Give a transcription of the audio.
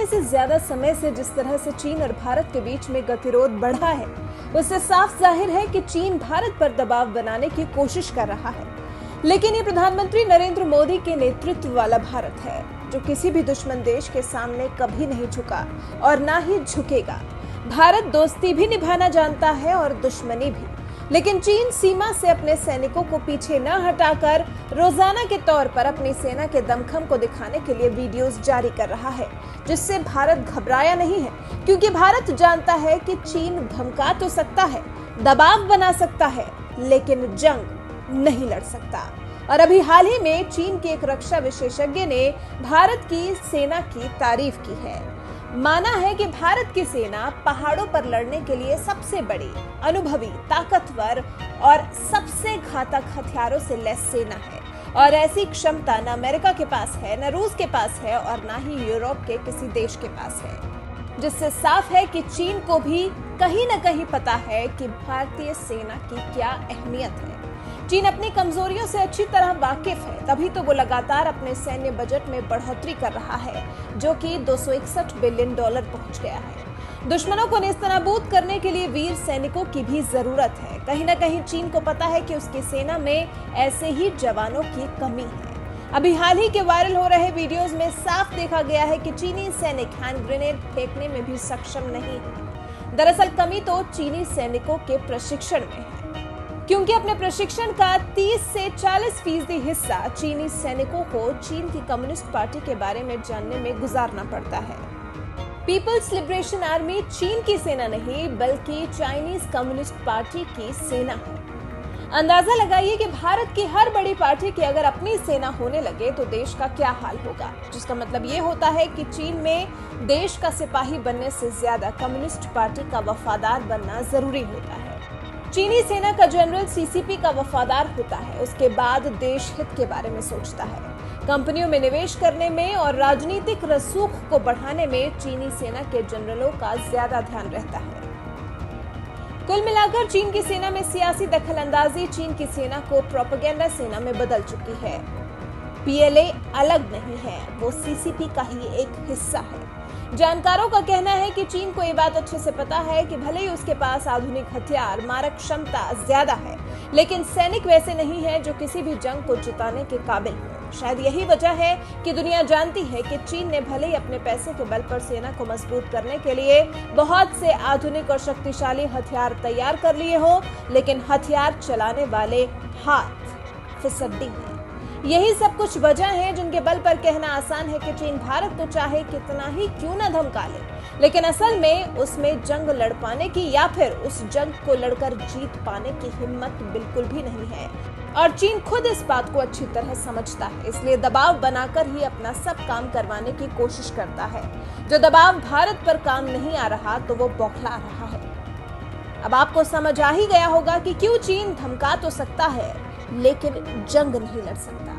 से ज्यादा समय से जिस तरह से चीन और भारत के बीच में गतिरोध बढ़ा है, उससे साफ जाहिर है कि चीन भारत पर दबाव बनाने की कोशिश कर रहा है। लेकिन ये प्रधानमंत्री नरेंद्र मोदी के नेतृत्व वाला भारत है, जो किसी भी दुश्मन देश के सामने कभी नहीं झुका और ना ही झुकेगा। भारत दोस्ती भी निभाना जानता है और दुश्मनी भी, लेकिन चीन सीमा से अपने सैनिकों को पीछे न हटाकर रोजाना के तौर पर अपनी सेना के दमखम को दिखाने के लिए वीडियोस जारी कर रहा है, जिससे भारत घबराया नहीं है, क्योंकि भारत जानता है कि चीन धमका तो सकता है, दबाव बना सकता है, लेकिन जंग नहीं लड़ सकता। और अभी हाल ही में चीन के एक रक्षा विशेषज्ञ ने भारत की सेना की तारीफ की है। माना है कि भारत की सेना पहाड़ों पर लड़ने के लिए सबसे बड़ी, अनुभवी, ताकतवर और सबसे घातक हथियारों से लैस सेना है, और ऐसी क्षमता न अमेरिका के पास है, न रूस के पास है और न ही यूरोप के किसी देश के पास है। जिससे साफ है कि चीन को भी कहीं न कहीं पता है कि भारतीय सेना की क्या अहमियत है। चीन अपनी कमजोरियों से अच्छी तरह वाकिफ है, तभी तो वो लगातार अपने सैन्य बजट में बढ़ोतरी कर रहा है, जो कि $261 बिलियन पहुंच गया है। दुश्मनों को नेस्तनाबूद करने के लिए वीर सैनिकों की भी जरूरत है। कहीं न कहीं चीन को पता है कि उसकी सेना में ऐसे ही जवानों की कमी है। अभी हाल ही के वायरल हो रहे वीडियोस में साफ देखा गया है कि चीनी सैनिक हैंड ग्रेनेड फेंकने में भी सक्षम नहीं है। दरअसल कमी तो चीनी सैनिकों के प्रशिक्षण में है, क्योंकि अपने प्रशिक्षण का 30 से 40% हिस्सा चीनी सैनिकों को चीन की कम्युनिस्ट पार्टी के बारे में जानने में गुजारना पड़ता है। पीपल्स लिबरेशन आर्मी चीन की सेना नहीं, बल्कि चाइनीज कम्युनिस्ट पार्टी की सेना है। अंदाजा लगाइए कि भारत की हर बड़ी पार्टी की अगर अपनी सेना होने लगे तो देश का क्या हाल होगा, जिसका मतलब ये होता है कि चीन में देश का सिपाही बनने से ज्यादा कम्युनिस्ट पार्टी का वफादार बनना जरूरी होता है। चीनी सेना का जनरल सीसीपी का वफादार होता है, उसके बाद देश हित के बारे में सोचता है। कंपनियों में निवेश करने में और राजनीतिक रसूख को बढ़ाने में चीनी सेना के जनरलों का ज्यादा ध्यान रहता है। कुल मिलाकर चीन की सेना में सियासी दखलंदाजी चीन की सेना को प्रोपेगेंडा सेना में बदल चुकी है। पीएलए अलग नहीं है, वो सीसीपी का ही एक हिस्सा है। जानकारों का कहना है कि चीन को ये बात अच्छे से पता है कि भले ही उसके पास आधुनिक हथियार, मारक क्षमता ज्यादा है, लेकिन सैनिक वैसे नहीं है जो किसी भी जंग को जिताने के काबिल हो। शायद यही वजह है कि दुनिया जानती है कि चीन ने भले ही अपने पैसे के बल पर सेना को मजबूत करने के लिए बहुत से आधुनिक और शक्तिशाली हथियार तैयार कर लिए हो, लेकिन हथियार चलाने वाले हाथ फिसड्डी हैं। यही सब कुछ वजह है जिनके बल पर कहना आसान है कि चीन भारत तो चाहे कितना ही क्यों न धमका ले, लेकिन असल में उसमें जंग लड़ पाने की या फिर उस जंग को लड़कर जीत पाने की हिम्मत बिल्कुल भी नहीं है। और चीन खुद इस बात को अच्छी तरह समझता है, इसलिए दबाव बनाकर ही अपना सब काम करवाने की कोशिश करता है। जो दबाव भारत पर काम नहीं आ रहा तो वो बौखला रहा है। अब आपको समझ आ ही गया होगा कि क्यों चीन धमका तो सकता है, लेकिन जंग नहीं लड़ सकता।